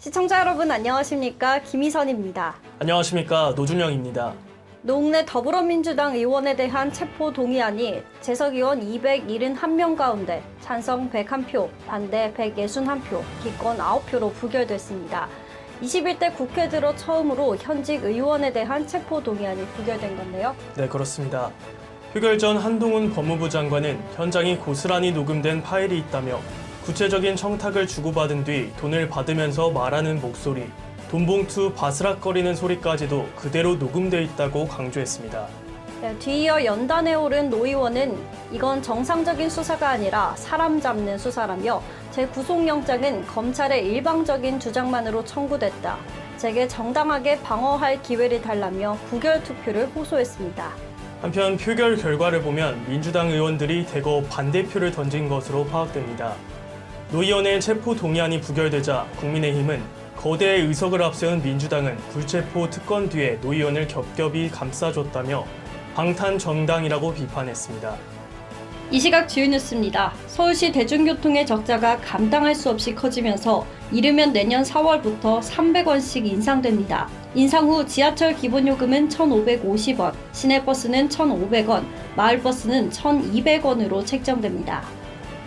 시청자 여러분 안녕하십니까? 김희선입니다. 안녕하십니까? 노준영입니다. 노웅래 더불어민주당 의원에 대한 체포 동의안이 재석 의원 271명 가운데 찬성 101표, 반대 161표, 기권 9표로 부결됐습니다. 21대 국회 들어 처음으로 현직 의원에 대한 체포 동의안이 부결된 건데요. 네, 그렇습니다. 표결 전 한동훈 법무부 장관은 현장이 고스란히 녹음된 파일이 있다며 구체적인 청탁을 주고받은 뒤 돈을 받으면서 말하는 목소리, 돈봉투 바스락거리는 소리까지도 그대로 녹음돼 있다고 강조했습니다. 네, 뒤이어 연단에 오른 노 의원은 이건 정상적인 수사가 아니라 사람 잡는 수사라며 재구속영장은 검찰의 일방적인 주장만으로 청구됐다. 제게 정당하게 방어할 기회를 달라며 부결 투표를 호소했습니다. 한편 표결 결과를 보면 민주당 의원들이 대거 반대표를 던진 것으로 파악됩니다. 노 의원의 체포 동의안이 부결되자 국민의힘은 거대의 의석을 앞세운 민주당은 불체포 특권 뒤에 노 의원을 겹겹이 감싸줬다며 방탄 정당이라고 비판했습니다. 이 시각 주요 뉴스입니다. 서울시 대중교통의 적자가 감당할 수 없이 커지면서 이르면 내년 4월부터 300원씩 인상됩니다. 인상 후 지하철 기본요금은 1,550원, 시내버스는 1,500원, 마을버스는 1,200원으로 책정됩니다.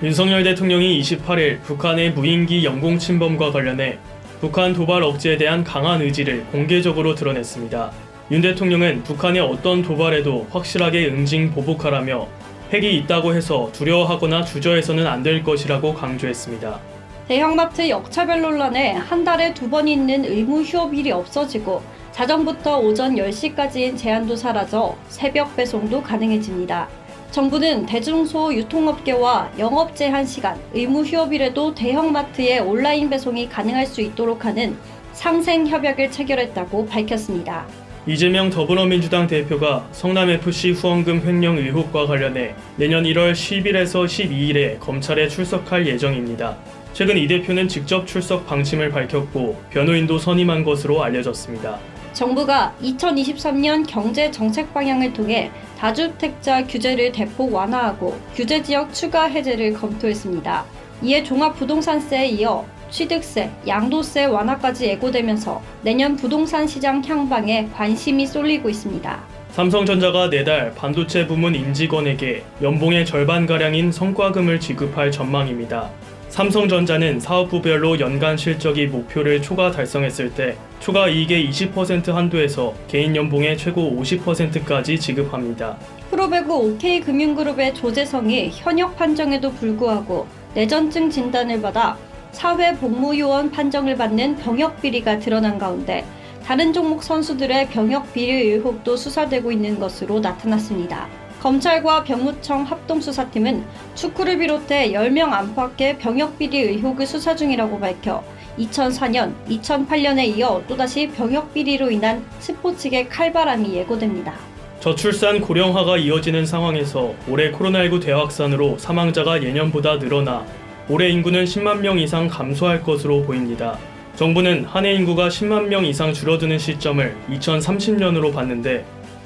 윤석열 대통령이 28일 북한의 무인기 영공 침범과 관련해 북한 도발 억제에 대한 강한 의지를 공개적으로 드러냈습니다. 윤 대통령은 북한의 어떤 도발에도 확실하게 응징 보복하라며 핵이 있다고 해서 두려워하거나 주저해서는 안 될 것이라고 강조했습니다. 대형마트 역차별 논란에 한 달에 2번 있는 의무 휴업일이 없어지고 자정부터 오전 10시까지인 제한도 사라져 새벽 배송도 가능해집니다. 정부는 대중소 유통업계와 영업 제한 시간, 의무 휴업일에도 대형마트의 온라인 배송이 가능할 수 있도록 하는 상생 협약을 체결했다고 밝혔습니다. 이재명 더불어민주당 대표가 성남FC 후원금 횡령 의혹과 관련해 내년 1월 10일에서 12일에 검찰에 출석할 예정입니다. 최근 이 대표는 직접 출석 방침을 밝혔고 변호인도 선임한 것으로 알려졌습니다. 정부가 2023년 경제 정책 방향을 통해 다주택자 규제를 대폭 완화하고 규제지역 추가 해제를 검토했습니다. 이에 종합부동산세에 이어 취득세, 양도세 완화까지 예고되면서 내년 부동산 시장 향방에 관심이 쏠리고 있습니다. 삼성전자가 내달 반도체 부문 임직원에게 연봉의 절반가량인 성과금을 지급할 전망입니다. 삼성전자는 사업부별로 연간 실적이 목표를 초과 달성했을 때 초과 이익의 20% 한도에서 개인 연봉의 최고 50%까지 지급합니다. 프로배구 OK금융그룹의 조재성이 현역 판정에도 불구하고 내전증 진단을 받아 사회복무요원 판정을 받는 병역비리가 드러난 가운데 다른 종목 선수들의 병역비리 의혹도 수사되고 있는 것으로 나타났습니다. 검찰과 병무청 합동수사팀은 축구를 비롯해 10명 안팎의 병역비리 의혹을 수사 중이라고 밝혀 2004년, 2008년에 이어 또다시 병역비리로 인한 스포츠계 칼바람이 예고됩니다. 저출산 고령화가 이어지는 상황에서 올해 코로나19 대확산으로 사망자가 예년보다 늘어나 올해 인구는 10만 명 이상 감소할 것으로 보입니다. 정부는 한 해 인구가 10만 명 이상 줄어드는 시점을 2030년으로 봤는데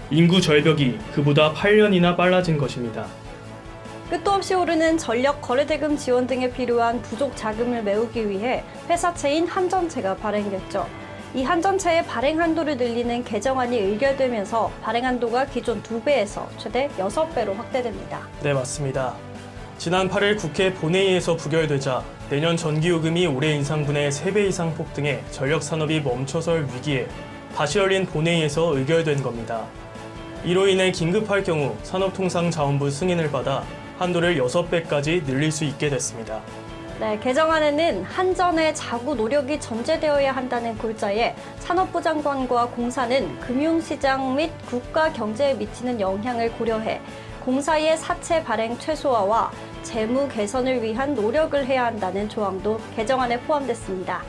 인구 절벽이 그보다 8년이나 빨라진 것입니다. 끝도 없이 오르는 전력 거래대금 지원 등에 필요한 부족 자금을 메우기 위해 회사채인 한전채가 발행됐죠. 이 한전채의 발행 한도를 늘리는 개정안이 의결되면서 발행 한도가 기존 2배에서 최대 6배로 확대됩니다. 네, 맞습니다. 지난 8일 국회 본회의에서 부결되자 내년 전기요금이 올해 인상분의 3배 이상 폭등해 전력산업이 멈춰설 위기에 다시 열린 본회의에서 의결된 겁니다. 이로 인해 긴급할 경우 산업통상자원부 승인을 받아 한도를 6배까지 늘릴 수 있게 됐습니다. 네, 개정안에는 한전의 자구 노력이 전제되어야 한다는 골자에 산업부 장관과 공사는 금융시장 및 국가 경제에 미치는 영향을 고려해 공사의 사채 발행 최소화와 재무 개선을 위한 노력을 해야 한다는 조항도 개정안에 포함됐습니다.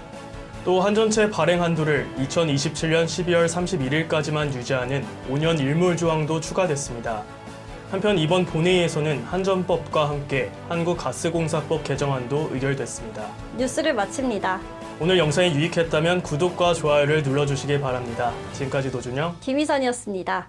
또 한전채 발행 한도를 2027년 12월 31일까지만 유지하는 5년 일몰 조항도 추가됐습니다. 한편 이번 본회의에서는 한전법과 함께 한국가스공사법 개정안도 의결됐습니다. 뉴스를 마칩니다. 오늘 영상이 유익했다면 구독과 좋아요를 눌러주시기 바랍니다. 지금까지 노준영, 김희선이었습니다.